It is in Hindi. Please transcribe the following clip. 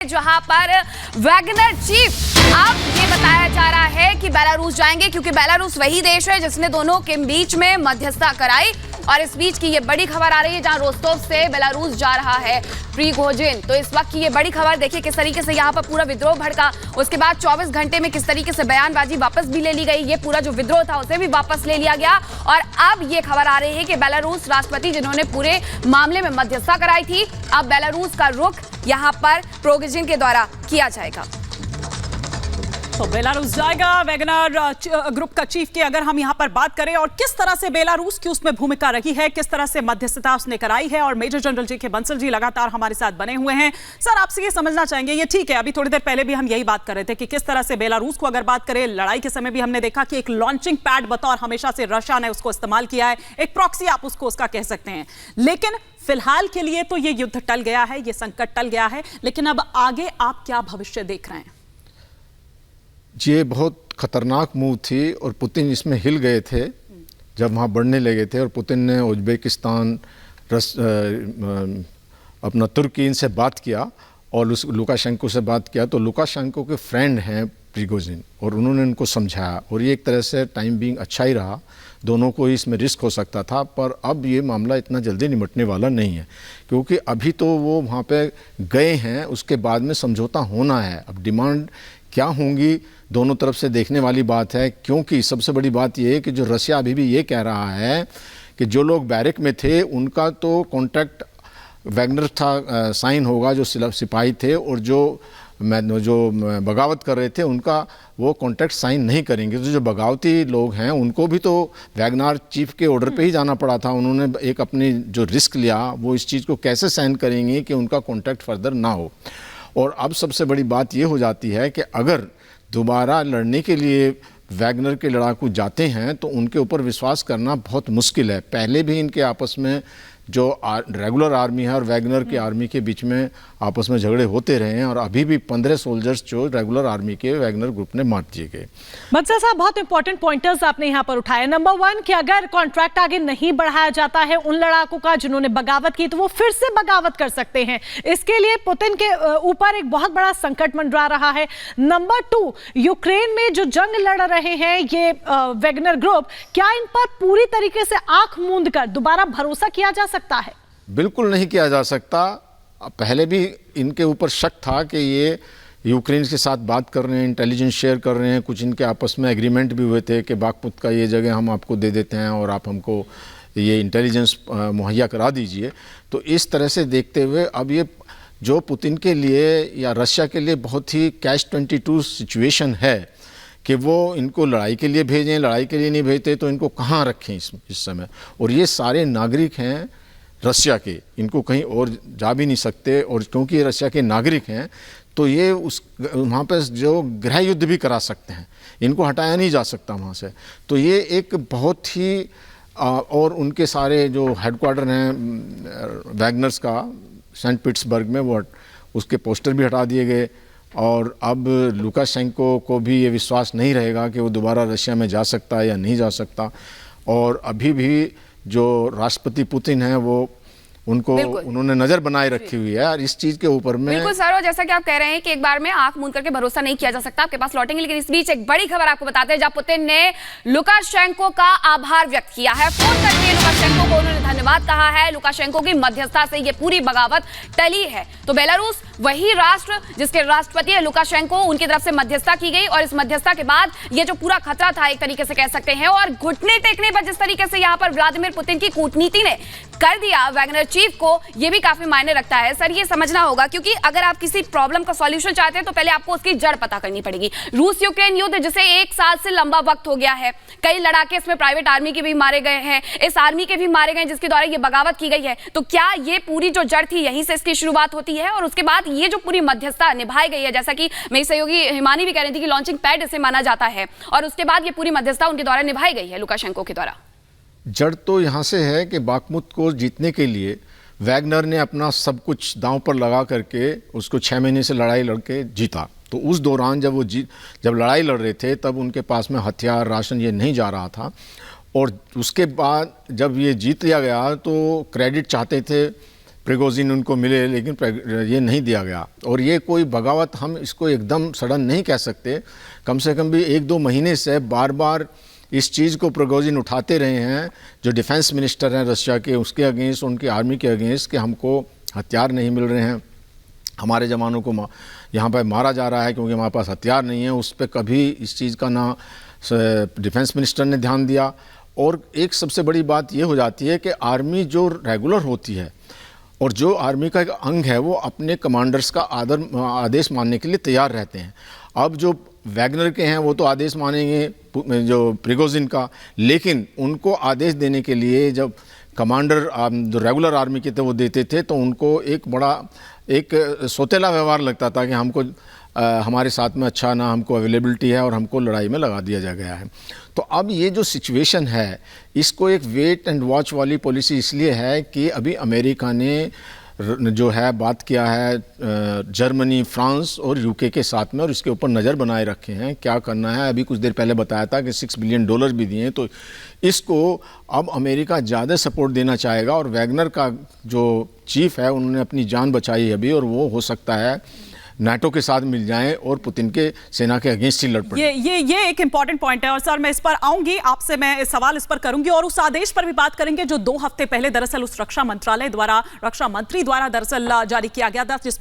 जहां पर वैगनर चीफ अब ये बताया जा रहा है कि बेलारूस जाएंगे, क्योंकि बेलारूस वही देश है जिसने दोनों के बीच में मध्यस्थता कराई। और इस बीच की ये बड़ी खबर आ रही है जहां रोस्तोव से बेलारूस जा रहा है प्रिगोजिन। तो इस वक्त की ये बड़ी खबर देखिए किस तरीके से यहाँ पर पूरा विद्रोह भड़का। उसके बाद 24 घंटे में किस तरीके से बयानबाजी वापस भी ले ली गई। ये पूरा जो विद्रोह था उसे भी वापस ले लिया गया। और अब ये खबर आ रही है कि बेलारूस राष्ट्रपति जिन्होंने पूरे मामले में मध्यस्थता कराई थी, अब बेलारूस का रुख यहाँ पर प्रिगोजिन के द्वारा किया जाएगा। तो बेलारूस जाएगा वैगनर ग्रुप का चीफ की अगर हम यहां पर बात करें और किस तरह से बेलारूस की उसमें भूमिका रही है, किस तरह से मध्यस्थता उसने कराई है। और मेजर जनरल जी के बंसल जी लगातार हमारे साथ बने हुए हैं। सर, आपसे ये समझना चाहेंगे, ये ठीक है, अभी थोड़ी देर पहले भी हम यही बात कर रहे थे कि किस तरह से बेलारूस को अगर बात करें, लड़ाई के समय भी हमने देखा कि एक लॉन्चिंग पैड बतौर हमेशा से रशिया ने उसको इस्तेमाल किया है, एक प्रॉक्सी आप उसको उसका कह सकते हैं। लेकिन फिलहाल के लिए तो ये युद्ध टल गया है, ये संकट टल गया है, लेकिन अब आगे आप क्या भविष्य देख रहे हैं? ये बहुत खतरनाक मूव थी और पुतिन इसमें हिल गए थे जब वहाँ बढ़ने लगे थे। और पुतिन ने उज्बेकिस्तान, अपना तुर्की इनसे बात किया और लुकाशेंको से बात किया। तो लुकाशेंको के फ्रेंड हैं प्रिगोजिन और उन्होंने उनको समझाया और ये एक तरह से टाइम बीइंग अच्छा ही रहा। दोनों को इसमें रिस्क हो सकता था, पर अब ये मामला इतना जल्दी निपटने वाला नहीं है, क्योंकि अभी तो वो वहाँ पे गए हैं, उसके बाद में समझौता होना है। अब डिमांड क्या होंगी दोनों तरफ से देखने वाली बात है, क्योंकि सबसे बड़ी बात यह है कि जो रशिया अभी भी ये कह रहा है कि जो लोग बैरक में थे उनका तो कॉन्ट्रैक्ट वैगनर था साइन होगा, जो सिपाही थे, और जो बगावत कर रहे थे उनका वो कॉन्ट्रैक्ट साइन नहीं करेंगे। तो जो बगावती लोग हैं उनको भी तो वैगनर चीफ के ऑर्डर पे ही जाना पड़ा था। उन्होंने एक अपनी जो रिस्क लिया वो इस चीज़ को कैसे साइन करेंगे कि उनका कॉन्ट्रैक्ट फर्दर ना हो। और अब सबसे बड़ी बात ये हो जाती है कि अगर दोबारा लड़ने के लिए वैगनर के लड़ाकू जाते हैं तो उनके ऊपर विश्वास करना बहुत मुश्किल है। पहले भी इनके आपस में जो रेगुलर आर्मी है और वैगनर की आर्मी के बीच में आपस में झगड़े होते रहे हैं और अभी भी 15 सोल्जर्स जो रेगुलर आर्मी के वैगनर ग्रुप ने मार दिए गए। बंसल साहब, बहुत इंपॉर्टेंट पॉइंटर्स आपने यहाँ पर उठाए। नंबर 1 कि अगर कॉन्ट्रैक्ट आगे नहीं बढ़ाया जाता है उन लड़ाकों का जिन्होंने बगावत की, तो वो फिर से बगावत कर सकते हैं। इसके लिए पुतिन के ऊपर एक बहुत बड़ा संकट मंडरा रहा है। नंबर 2, यूक्रेन में जो जंग लड़ रहे हैं ये वैगनर ग्रुप, क्या इन पर पूरी तरीके से आंख मूंद कर दोबारा भरोसा किया जा सकता है? बिल्कुल नहीं किया जा सकता। पहले भी इनके ऊपर शक था कि ये यूक्रेन के साथ बात कर रहे हैं, इंटेलिजेंस शेयर कर रहे हैं, कुछ इनके आपस में एग्रीमेंट भी हुए थे कि बागपुत का ये जगह हम आपको दे देते हैं और आप हमको ये इंटेलिजेंस मुहैया करा दीजिए। तो इस तरह से देखते हुए अब ये जो पुतिन के लिए या रशिया के लिए बहुत ही कैच-22 सिचुएशन है कि वो इनको लड़ाई के लिए भेजें, लड़ाई के लिए नहीं भेजते तो इनको कहाँ रखें इस समय। और ये सारे नागरिक हैं रशिया के, इनको कहीं और जा भी नहीं सकते। और क्योंकि ये रशिया के नागरिक हैं तो ये वहाँ पर जो गृह युद्ध भी करा सकते हैं, इनको हटाया नहीं जा सकता वहाँ से। तो ये एक बहुत ही और उनके सारे जो हेडक्वार्टर हैं वैगनर्स का सेंट पीटर्सबर्ग में, वो उसके पोस्टर भी हटा दिए गए। और अब लुकाशेंको को भी ये विश्वास नहीं रहेगा कि वो दोबारा रशिया में जा सकता है या नहीं जा सकता। और अभी भी जो राष्ट्रपति पुतिन है वो उनको उन्होंने नजर बनाए रखी हुई है और इस चीज के ऊपर में। बिल्कुल सर, और जैसा कि आप कह रहे हैं कि एक बार में आंख मूंद करके भरोसा नहीं किया जा सकता, आपके पास लौटेंगे। लेकिन इस बीच एक बड़ी खबर आपको बताते हैं जहां पुतिन ने लुकाशेंको का आभार व्यक्त किया है। फोन करके लुकाशेंको को उन्होंने धन्यवाद कहा है। लुकाशेंको की मध्यस्थता से ये पूरी बगावत टली है। तो बेलारूस वही राष्ट्र जिसके राष्ट्रपति है लुकाशेंको, उनकी तरफ से मध्यस्थता की गई और इस मध्यस्थता के बाद ये जो पूरा खतरा था एक तरीके से कह सकते हैं, और घुटने टेकने पर जिस तरीके से यहाँ पर व्लादिमीर पुतिन की कूटनीति ने कर दिया वैगनर चीफ को, ये भी काफी मायने रखता है। सर, ये समझना होगा, क्योंकि अगर आप किसी प्रॉब्लम का सॉल्यूशन चाहते हैं तो पहले आपको उसकी जड़ पता करनी पड़ेगी। रूस यूक्रेन युद्ध जिसे 1 साल से लंबा वक्त हो गया है, कई लड़ाके इसमें प्राइवेट आर्मी के भी मारे गए हैं, इस आर्मी के भी मारे गए जिसके द्वारा ये बगावत की गई है। तो क्या ये पूरी जो जड़ थी यहीं से इसकी शुरुआत होती है और उसके बाद ये जो पूरी मध्यस्थता निभाई गई है, जैसा कि मेरी सहयोगी हिमानी भी कह रही थी कि लॉन्चिंग पैड इसे माना जाता है, और उसके बाद ये पूरी मध्यस्थता उनके द्वारा निभाई गई है लुकाशेंको के द्वारा? जड़ तो यहाँ से है कि बागमुत को जीतने के लिए वैगनर ने अपना सब कुछ दांव पर लगा करके उसको 6 महीने से लड़ाई लड़के जीता। तो उस दौरान जब लड़ाई लड़ रहे थे तब उनके पास में हथियार, राशन ये नहीं जा रहा था। और उसके बाद जब ये जीत लिया गया तो क्रेडिट चाहते थे प्रिगोजिन उनको मिले, लेकिन ये नहीं दिया गया। और ये कोई बगावत हम इसको एकदम सडन नहीं कह सकते। कम से कम भी 1-2 महीने से बार बार इस चीज़ को प्रिगोजिन उठाते रहे हैं, जो डिफेंस मिनिस्टर हैं रशिया के, उसके अगेंस्ट, उनकी आर्मी के अगेंस्ट, कि हमको हथियार नहीं मिल रहे हैं, हमारे जवानों को यहाँ पर मारा जा रहा है क्योंकि हमारे पास हथियार नहीं है। उस पर कभी इस चीज़ का ना डिफेंस मिनिस्टर ने ध्यान दिया। और एक सबसे बड़ी बात ये हो जाती है कि आर्मी जो रेगुलर होती है और जो आर्मी का एक अंग है, वो अपने कमांडर्स का आदेश मानने के लिए तैयार रहते हैं। अब जो वैगनर के हैं वो तो आदेश मानेंगे जो प्रिगोजिन का, लेकिन उनको आदेश देने के लिए जब कमांडर जो रेगुलर आर्मी के थे वो देते थे, तो उनको एक बड़ा एक सौतेला व्यवहार लगता था कि हमको हमारे साथ में अच्छा ना हमको अवेलेबिलिटी है और हमको लड़ाई में लगा दिया जा गया है। तो अब ये जो सिचुएशन है, इसको एक वेट एंड वॉच वाली पॉलिसी इसलिए है कि अभी अमेरिका ने जो है बात किया है जर्मनी, फ्रांस और यूके के साथ में, और इसके ऊपर नज़र बनाए रखे हैं क्या करना है। अभी कुछ देर पहले बताया था कि $6 बिलियन भी दिए हैं। तो इसको अब अमेरिका ज़्यादा सपोर्ट देना चाहेगा। और वैगनर का जो चीफ है, उन्होंने अपनी जान बचाई है अभी, और वो हो सकता है नाटो के साथ मिल जाएं और पुतिन के सेना के अगेंस्ट ही लड़ पड़े। ये एक इंपॉर्टेंट पॉइंट है और सर मैं इस पर आऊंगी, आपसे मैं सवाल इस पर करूंगी और उस आदेश पर भी बात करेंगे जो 2 हफ्ते पहले दरअसल उस रक्षा मंत्रालय द्वारा, रक्षा मंत्री द्वारा दरअसल जारी किया गया था, जिसमें